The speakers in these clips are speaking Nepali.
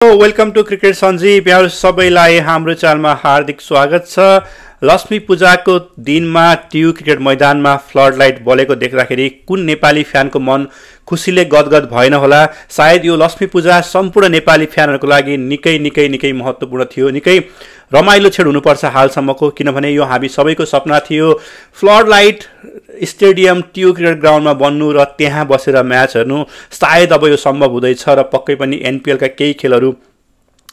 Welcome to cricket Sanjeev. यहाँ सबैलाई हाम्रो च्यानलमा हार्दिक स्वागत छ। लक्ष्मी पूजाको दिनमा टियु क्रिकेट मैदानमा फ्लड लाइट बलेको देख्दाखेरि कुन नेपाली फ्यानको मन खुसीले गदगद भएन होला। सायद यो लक्ष्मी पूजा सम्पूर्ण नेपाली फ्यानहरूको लागि निकै महत्त्वपूर्ण थियो, निकै रमाइलो छेड हुनुपर्छ हालसम्मको, किनभने यो हामी सबैको सपना थियो। Flood light stadium TU cricket ग्राउन्डमा बन्नु र त्यहाँ बसेर म्याच हेर्नु सायद अब यो सम्भव हुँदैछ र पक्कै पनि एनपिएलका केही खेलहरू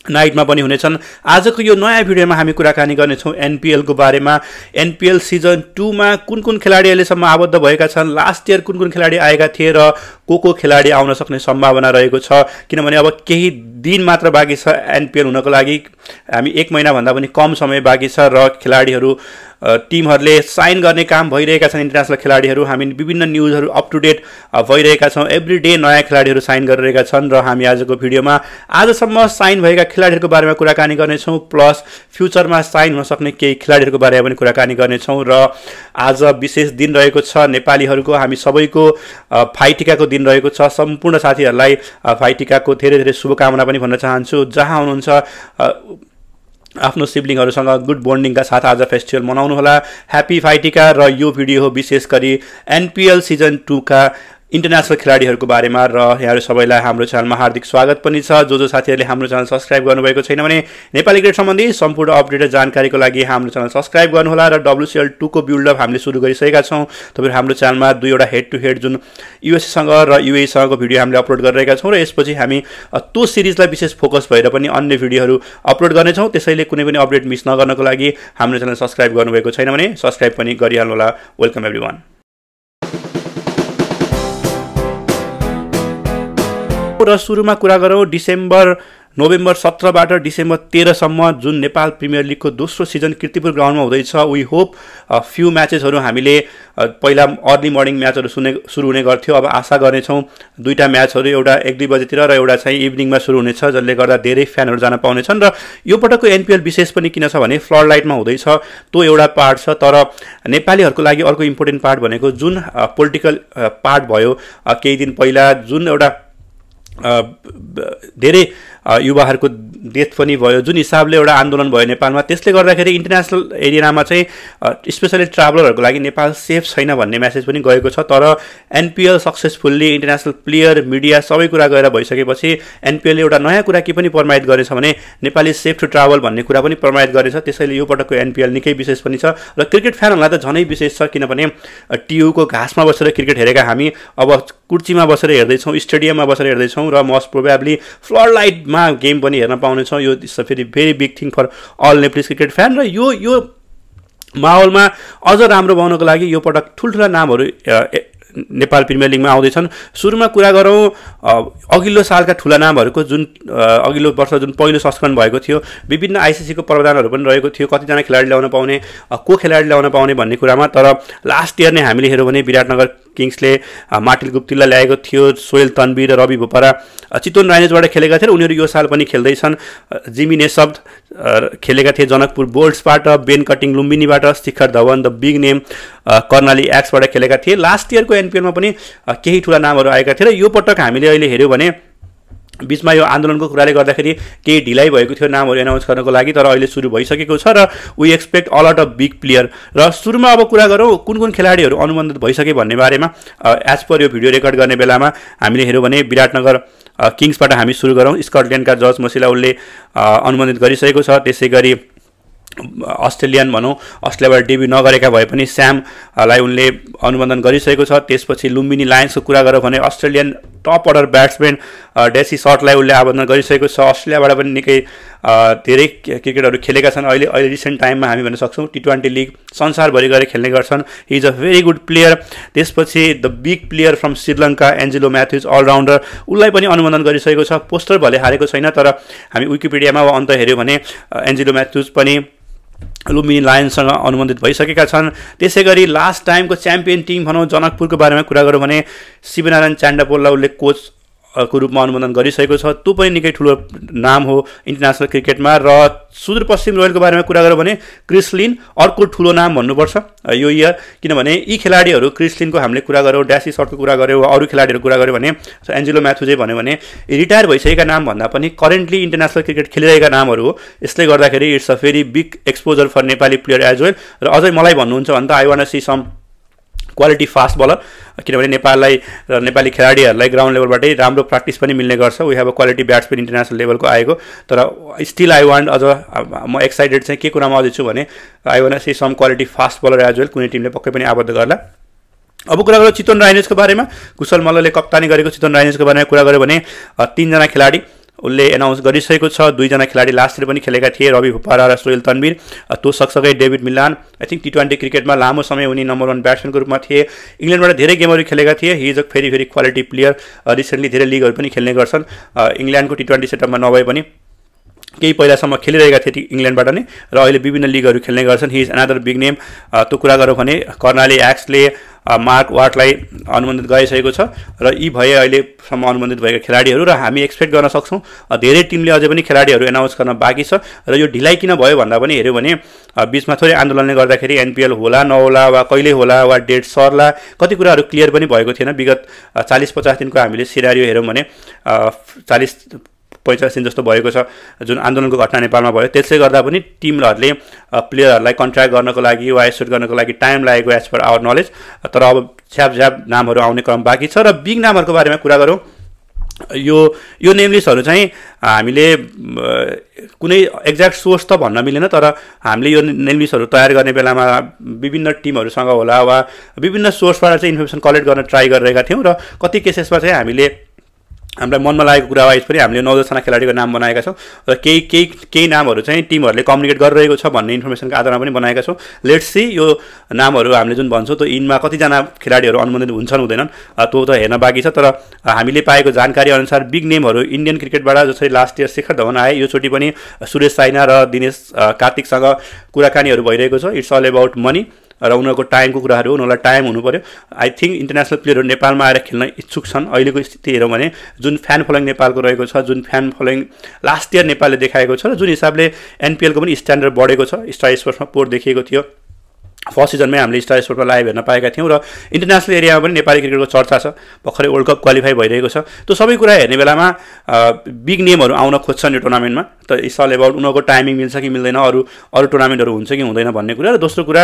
नाइटमा पनि हुनेछन्। आजको यो नयाँ भिडियोमा हामी कुराकानी गर्नेछौँ एनपिएलको बारेमा। एनपिएल सिजन 2 मा कुन खेलाडी अहिलेसम्म आबद्ध भएका छन्, लास्ट इयर कुन खेलाडी आएका थिए र को खेलाडी आउन सक्ने सम्भावना रहेको छ, किनभने अब केही दिन मात्र बाँकी छ एनपिएल हुनको लागि। हामी 1 महिनाभन्दा पनि कम समय बाँकी छ र खेलाडीहरू टिमहरूले साइन गर्ने काम भइरहेका छन्। इन्टरनेसनल खेलाडीहरू हामी विभिन्न न्युजहरू अप टु डेट भइरहेका छौँ। एभ्री डे नयाँ खेलाडीहरू साइन गरिरहेका छन् र हामी आजको भिडियोमा आजसम्म साइन भएका खेलाडीहरूको बारेमा कुराकानी गर्नेछौँ, प्लस फ्युचरमा साइन हुन सक्ने केही खेलाडीहरूको बारेमा पनि कुराकानी गर्नेछौँ। र आज विशेष दिन रहेको छ नेपालीहरूको, हामी सबैको भाइटिकाको दिन रहेको छ। सम्पूर्ण साथीहरूलाई भाइटिकाको धेरै शुभकामना पनि भन्न चाहन्छु। जहाँ हुनुहुन्छ आफ्नो सिब्लिङहरूसँग गुड बन्डिङका साथ आज फेस्टिभल मनाउनु होला। ह्याप्पी भाइटिका। र यो भिडियो हो विशेष गरी एनपिएल सिजन 2 का इन्टरनेसनल खेलाडीहरूको बारेमा र यहाँहरू सबैलाई हाम्रो च्यानलमा हार्दिक स्वागत पनि छ। जो साथीहरूले हाम्रो च्यानल सब्सक्राइब गर्नुभएको छैन भने नेपाली क्रिकेट सम्बन्धी सम्पूर्ण अपडेटेड जानकारीको लागि हाम्रो च्यानल सब्सक्राइब गर्नुहोला। र WCL 2 को बिल्डअप हामीले सुरु गरिसकेका छौँ। तपाईहरु हाम्रो च्यानलमा 2वटा हेड टु हेड जुन युएससँग र युएईसँगको भिडियो हामीले अपलोड गरिरहेका छौँ र यसपछि हामी त्यो सिरिजलाई विशेष फोकस भएर पनि अन्य भिडियोहरू अपलोड गर्नेछौँ। त्यसैले कुनै पनि अपडेट मिस नगर्नको लागि हाम्रो च्यानल सब्सक्राइब गर्नुभएको छैन भने सब्सक्राइब पनि गरिहाल्नुहोला। Welcome everyone. र सुरुमा कुरा गरौँ नोभेम्बर 17 बाट डिसेम्बर 13 सम्म जुन नेपाल प्रिमियर लिगको दोस्रो सिजन कीर्तिपुर ग्राउन्डमा हुँदैछ। वी होप फ्यु म्याचेसहरू हामीले पहिला अर्ली मर्निङ म्याचहरू सुरु हुने गर्थ्यो, अब आशा गर्नेछौँ 2टा म्याचहरू, एउटा 1-2 बजेतिर र एउटा चाहिँ इभिनिङमा सुरु हुनेछ, जसले गर्दा धेरै फ्यानहरू जान पाउनेछन्। र यो पटकको एनपिएल विशेष पनि किन छ भने फ्लड लाइटमा हुँदैछ, त्यो एउटा पार्ट छ। तर नेपालीहरूको लागि अर्को इम्पोर्टेन्ट पार्ट भनेको जुन पोलिटिकल पार्ट भयो केही दिन पहिला, जुन एउटा धेरै युवाहरूको डेथ पनि भयो, जुन हिसाबले एउटा आन्दोलन भयो नेपालमा, त्यसले गर्दाखेरि इन्टरनेसनल एरियामा चाहिँ स्पेसली ट्राभलरहरूको लागि नेपाल सेफ छैन भन्ने मेसेज पनि गएको छ। तर NPL successfully international player media सबै कुरा गएर भइसकेपछि एनपिएलले एउटा नयाँ कुरा के पनि प्रमाणित गरेछ भने नेपाली सेफ टु ट्राभल भन्ने कुरा पनि प्रमाणित गरेछ। त्यसैले यो पटकको एनपिएल निकै विशेष पनि छ र क्रिकेट फ्यानहरूलाई त झनै विशेष छ, किनभने टियुको घाँसमा बसेर क्रिकेट हेरेका हामी अब कुर्चीमा बसेर हेर्दैछौँ, स्टेडियममा बसेर हेर्दैछौँ र मोस्ट प्रोबेबली फ्लड लाइटमा गेम पनि हेर्न पाउनेछौँ। यो it's a very big thing for all Nepalese cricket fan. र यो माहौलमा अझ राम्रो बनाउनको लागि यो पटक ठुल्ठुला नामहरू नेपाल प्रिमियर लिगमा आउँदैछन्। सुरुमा कुरा गरौँ अघिल्लो सालका ठुला नामहरूको, जुन अघिल्लो वर्ष जुन पहिलो संस्करण भएको थियो, विभिन्न आइसिसीको प्रावधानहरू पनि रहेको थियो, कतिजना खेलाडी ल्याउन पाउने, खेलाडी ल्याउन पाउने भन्ने कुरामा। तर लास्ट इयर नै हामीले हेऱ्यौँ भने विराटनगर किङ्सले मार्टिल गुप्तिललाई ल्याएको थियो, सोहेल तन्वी र रवि बोपरा चितवन राइनर्सबाट खेलेका थिए र उनीहरू यो साल पनि खेल्दैछन्। जिमी नेसब खेलेका थिए जनकपुर बोल्ट्सबाट, बेन कटिङ लुम्बिनीबाट, Shikhar Dhawan the big name Karnali एक्सबाट खेलेका थिए। लास्ट इयरको एनपिएलमा पनि केही ठुला नामहरू आएका थिए र यो पटक हामीले अहिले हेऱ्यौँ भने बीचमा यो आन्दोलनको कुराले गर्दाखेरि केही ढिलाइ भएको थियो नामहरू एनाउन्स गर्नको लागि, तर अहिले सुरु भइसकेको छ र we expect a lot of big player. र सुरुमा अब कुरा गरौँ कुन खेलाडीहरू अनुबन्धित भइसके भन्ने बारेमा। एज पर यो भिडियो रेकर्ड गर्ने बेलामा हामीले हेऱ्यौँ भने विराटनगर किङ्सबाट हामी सुरु गरौँ। स्कटल्यान्डका जज मसिला उसले अनुबन्धित गरिसकेको छ। त्यसै गरी अस्ट्रेलियन भनौँ, अस्ट्रेलियाबाट डेब्यू नगरेका भए पनि स्यामलाई उनले अनुबन्धन गरिसकेको छ। त्यसपछि लुम्बिनी लायन्सको कुरा गरौँ भने Australian top order batsman Darcy सर्टलाई उसले आबन्धन गरिसकेको छ। अस्ट्रेलियाबाट पनि निकै धेरै क्रिकेटहरू खेलेका छन्। अहिले रिसेन्ट टाइममा हामी भन्न सक्छौँ T20 लिग संसारभरि गएर खेल्ने गर्छन्। He is a very good player. त्यसपछि the big player from Sri Lanka Angelo Mathews allrounder, उसलाई पनि अनुबन्धन गरिसकेको छ। पोस्टर भले हारेको छैन, तर हामी विकिपिडियामा अन्त हेऱ्यौँ भने एन्जेलो म्याथ्युज पनि लुम्बिनी लायन्ससँग अनुबन्धित भइसकेका छन्। त्यसै गरी लास्ट टाइमको च्याम्पियन टिम भनौँ जनकपुरको बारेमा कुरा गरौँ भने शिवनारायण चान्डापोललाई उसले कोच को रूपमा अनुमोदन गरिसकेको छ। त्यो पनि निकै ठुलो नाम हो इन्टरनेसनल क्रिकेटमा। र सुदूरपश्चिम रोयलको बारेमा कुरा गरौँ भने क्रिस लिन अर्को ठुलो नाम भन्नुपर्छ यो इयर, किनभने यी खेलाडीहरू क्रिस लिनको हामीले कुरा गऱ्यौँ, ड्यासी सर्टको कुरा गऱ्यौँ, अरू खेलाडीहरू कुरा गऱ्यौँ भने एन्जेलो म्याथ्युजै भन्यो भने रिटायर भइसकेका नाम भन्दा पनि करेन्टली इन्टरनेसनल क्रिकेट खेलिरहेका नामहरू हो। यसले गर्दाखेरि it's a very big exposure for Nepali player as well. र अझै मलाई भन्नुहुन्छ भने त I want see some quality fast bowler, किनभने नेपाललाई र नेपाली खेलाडीहरूलाई ग्राउन्ड लेभलबाटै राम्रो प्र्याक्टिस पनि मिल्ने गर्छ। We have a quality batsman international लेभलको आएको, तर स्टिल आई वान्ट अझ म एक्साइटेड चाहिँ के कुरामा अझै छु भने I want see some quality fast bowler as well. कुनै टिमले पक्कै पनि आबद्ध गर्ला। अब कुरा गरौँ चितवन राइनर्सको बारेमा। कुशल मल्लले कप्तानी गरेको चितवन राइनर्सको बारेमा कुरा गऱ्यो भने 3 जना खेलाडी उसले एनाउन्स गरिसकेको छ। 2 जना खेलाडी लास्ट इयर पनि खेलेका थिए, रवि हुपारा र सोहेल तन्वीर। त्यो सँगसँगै David Milan, I think T20 क्रिकेटमा लामो समय उनी नम्बर 1 ब्याट्सम्यानको रूपमा थिए। इङ्ल्यान्डबाट धेरै गेमहरू खेलेका थिए। He is a very very quality player. Recently धेरै लिगहरू पनि खेल्ने गर्छन्। इङ्ल्यान्डको T20 सेटअपमा नभए पनि केही पहिलासम्म खेलिरहेका थिए इङ्ल्यान्डबाट नै, र अहिले विभिन्न लिगहरू खेल्ने गर्छन्। He is another big name. त्यो कुरा गरौँ भने कर्णाली एक्सले मार्क वाटलाई अनुमोदित गरिसकेको छ, र यी भए अहिलेसम्म अनुमोदित भएका खेलाडीहरू। र हामी एक्सपेक्ट गर्न सक्छौँ धेरै टिमले अझै पनि खेलाडीहरू एनाउन्स गर्न बाँकी छ। र यो ढिलाइ किन भयो भन्दा पनि हेऱ्यो भने बिचमा थोरै आन्दोलनले गर्दाखेरि NPL होला नहोला वा कहिले होला वा डेट सर्ला, कति कुराहरू क्लियर पनि भएको थिएन। विगत 40-50 दिनको हामीले सिनारियो हेऱ्यौँ भने 40-45 दिन जस्तो भएको छ जुन आन्दोलनको घटना नेपालमा भयो। त्यसले गर्दा पनि टिमहरूले प्लेयरहरूलाई कन्ट्र्याक्ट गर्नको लागि वा एसोट गर्नको लागि टाइम लागेको एज पर आवर नलेज। तर अब झ्याप नामहरू आउने क्रम बाँकी छ। र बिग नामहरूको बारेमा कुरा गरौँ, यो नेम लिस्टहरू चाहिँ हामीले कुनै एक्ज्याक्ट सोर्स त भन्न मिलेन, तर हामीले यो नेम लिस्टहरू तयार गर्ने बेलामा विभिन्न टिमहरूसँग होला वा विभिन्न सोर्सबाट चाहिँ इन्फर्मेसन कलेक्ट गर्न ट्राई गरिरहेका थियौँ। र कति केसेसमा चाहिँ हामीले हामीलाई मनमा लागेको कुरा वाइज पनि हामीले 9-10 जना खेलाडीको नाम बनाएका छौँ, र केही नामहरू चाहिँ टिमहरूले कम्युनिकेट गरिरहेको छ भन्ने इन्फर्मेसनको आधारमा पनि बनाएका छौँ। लेट्स सी यो नामहरू हामीले जुन भन्छौँ त्यो यिनमा कतिजना खेलाडीहरू अनुमोदित हुन्छन् हुँदैनन् त्यो त हेर्न बाँकी छ। तर हामीले पाएको जानकारी अनुसार बिग नेमहरू इन्डियन क्रिकेटबाट जसरी लास्ट इयर शिखर धवन आए, योचोटि पनि सुरेश साइना र दिनेश कार्तिकसँग कुराकानीहरू भइरहेको छ। इट्स अल अबाउट मनी र उनीहरूको टाइमको कुराहरू, उनीहरूलाई टाइम हुनु पऱ्यो। आई थिङ्क इन्टरनेसनल प्लेयरहरू नेपालमा आएर खेल्न इच्छुक छन्। अहिलेको स्थिति हेरौँ भने जुन फ्यान फलोइङ नेपालको रहेको छ, जुन फ्यान फलोइङ लास्ट इयर नेपालले देखाएको छ, र जुन हिसाबले NPLको पनि स्ट्यान्डर्ड बढेको छ, स्टार स्पोर्ट्समा पोस्ट देखिएको थियो। फर्स्ट सिजनमै हामीले स्टार स्पोर्टमा लाइभ हेर्न पाएका थियौँ, र इन्टरनेसनल एरियामा पनि नेपाली क्रिकेटको चर्चा छ। भर्खरै वर्ल्ड कप क्वालिफाई भइरहेको छ। त्यो सबै कुरा हेर्ने बेलामा बिग नेमहरू आउन खोज्छन् यो टुर्नामेन्टमा। त इट्स अल अबाउट उनीहरूको टाइमिङ मिल्छ कि मिल्दैन, अरू टुर्नामेन्टहरू हुन्छ कि हुँदैन भन्ने कुरा। र दोस्रो कुरा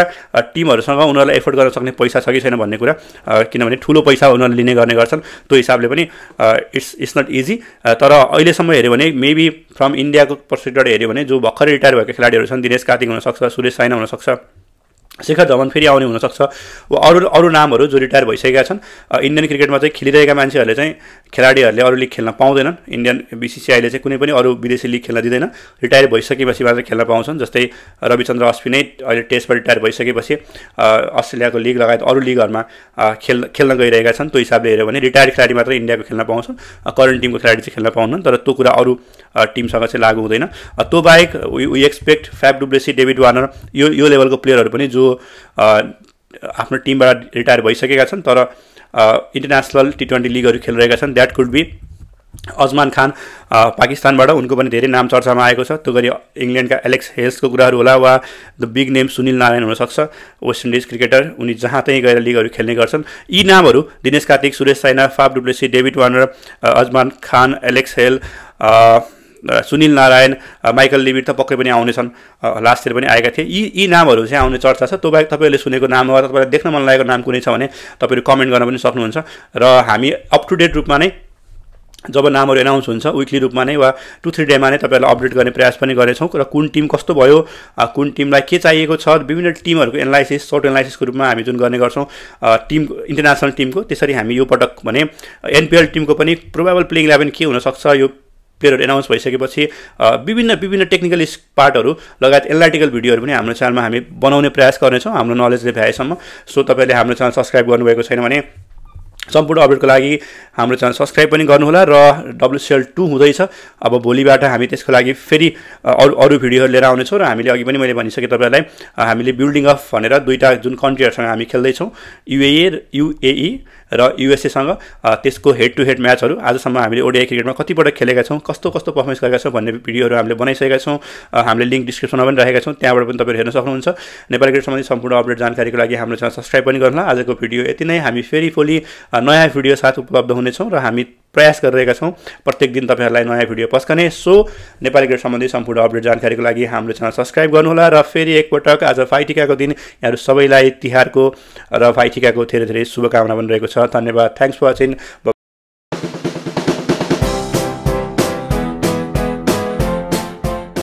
टिमहरूसँग उनीहरूलाई एफोर्ड गर्न सक्ने पैसा छ कि छैन भन्ने कुरा, किनभने ठुलो पैसा उनीहरूले लिने गर्ने गर्छन्। त्यो हिसाबले पनि इट्स नट इजी। तर अहिलेसम्म हेऱ्यो भने मेबी फ्रम इन्डियाको पर्सपेक्टिभबाट हेऱ्यो भने जो भर्खरै रिटायर भएका खेलाडीहरू छन्, दिनेश कार्तिक हुनसक्छ, सुरेश साइना हुनसक्छ, शिखर धवन फेरि आउने हुनसक्छ, वा अरू नामहरू जो रिटायर भइसकेका छन्। इन्डियन क्रिकेटमा चाहिँ खेलिरहेका मान्छेहरूले चाहिँ खेलाडीहरूले अरू लिग खेल्न पाउँदैनन्। इन्डियन BCCIले चाहिँ कुनै पनि अरू विदेशी लिग खेल्न दिँदैन। रिटायर भइसकेपछि मात्र खेल्न पाउँछन्। जस्तै रविचन्द्र अश्विनै अहिले टेस्टमा रिटायर भइसकेपछि अस्ट्रेलियाको लिग लगायत अरू लिगहरूमा खेल्न गइरहेका छन्। त्यो हिसाबले हेऱ्यो भने रिटायर्ड खेलाडी मात्र इन्डियाको खेल्न पाउँछन्, करेन्ट टिमको खेलाडी चाहिँ खेल्न पाउँदैनन्। तर त्यो कुरा अरू टिमसँग चाहिँ लागू हुँदैन। त्यो बाहेक we expect Faf du Plessis, David Warner, यो लेभलको प्लेयरहरू पनि जो आफ्नो टिमबाट रिटायर भइसकेका छन् तर इन्टरनेसनल T20 लिगहरू खेलिरहेका छन्। द्याट कुड बी अजमान खान पाकिस्तानबाट, उनको पनि धेरै नाम चर्चामा आएको छ। त्यो गरी इङ्ल्यान्डका एलेक्स हेल्सको कुराहरू होला, वा the big name Sunil Narayan हुनसक्छ, वेस्ट इन्डिज क्रिकेटर, उनी जहाँ त्यहीँ गएर लिगहरू खेल्ने गर्छन्। यी नामहरू Dinesh Karthik, Suresh Raina, Faf du Plessis, David Warner, Ajman Khan, Alex Hales, Sunil Narine, Michael लिभिड त पक्कै पनि आउनेछन्, लास्ट इयर पनि आएका थिए। यी नामहरू चाहिँ आउने चर्चा छ। त्यो बाहेक तपाईँहरूले सुनेको नाम वा तपाईँलाई देख्न मन लागेको नाम कुनै छ भने तपाईँहरू कमेन्ट गर्न पनि सक्नुहुन्छ। र हामी अप टु डेट रूपमा नै जब नामहरू एनाउन्स हुन्छ विकली रूपमा नै वा 2-3 डेमा नै तपाईँहरूलाई अपडेट गर्ने प्रयास पनि गर्नेछौँ। र कुन टिम कस्तो भयो, कुन टिमलाई के चाहिएको छ, विभिन्न टिमहरूको एनालाइसिस, सर्ट एनालाइसिसको रूपमा हामी जुन गर्ने गर्छौँ टिम इन्टरनेसनल टिमको, त्यसरी हामी यो पटक भने NPL टिमको पनि प्रोबेबल प्लेइङ 11 के हुनसक्छ, यो प्लेयरहरू एनाउन्स भइसकेपछि विभिन्न टेक्निकल पार्टहरू लगायत एनालिटिकल भिडियोहरू पनि हाम्रो च्यानलमा हामी बनाउने प्रयास गर्नेछौँ हाम्रो नलेजले भ्याएसम्म। सो तपाईँले हाम्रो च्यानल सब्सक्राइब गर्नुभएको छैन भने सम्पूर्ण अपडेटको लागि हाम्रो च्यानल सब्सक्राइब पनि गर्नुहोला। र WCL 2 हुँदैछ, अब भोलिबाट हामी त्यसको लागि फेरि अरू भिडियोहरू लिएर आउनेछौँ। र हामीले अघि पनि मैले भनिसकेँ तपाईँहरूलाई, हामीले बिल्डिङ अफ भनेर 2टा जुन कन्ट्रीहरूसँग हामी खेल्दैछौँ, UAE र युएसएसँग त्यसको हेड टु हेड म्याचहरू आजसम्म हामीले ओडिआई क्रिकेटमा कतिपटक खेलेका छौँ, कस्तो पर्फर्मेन्स गरेका छौँ भन्ने भिडियोहरू हामीले बनाइसकेका छौँ। हामीले लिङ्क डिस्क्रिप्सनमा पनि राखेका छौँ, त्यहाँबाट पनि तपाईँहरू हेर्न सक्नुहुन्छ। नेपाली क्रिकेट सम्बन्धी सम्पूर्ण अपडेट जानकारीको लागि हाम्रो च्यानल सब्सक्राइब पनि गर्नुहोला। आजको भिडियो यति नै। हामी फेरि भोलि नयाँ भिडियो साथ उपलब्ध हुनेछौँ र हामी प्रयास गरिरहेका छौँ प्रत्येक दिन तपाईँहरूलाई नयाँ भिडियो पस्कने। सो नेपाली क्रिकेट सम्बन्धी सम्पूर्ण अपडेट जानकारीको लागि हाम्रो च्यानल सब्सक्राइब गर्नुहोला। र फेरि एकपटक आज भाइटिकाको दिन यहाँहरू सबैलाई तिहारको र भाइटिकाको धेरै धेरै शुभकामना पनि रहेको छ। धन्यवाद। Thanks for watching.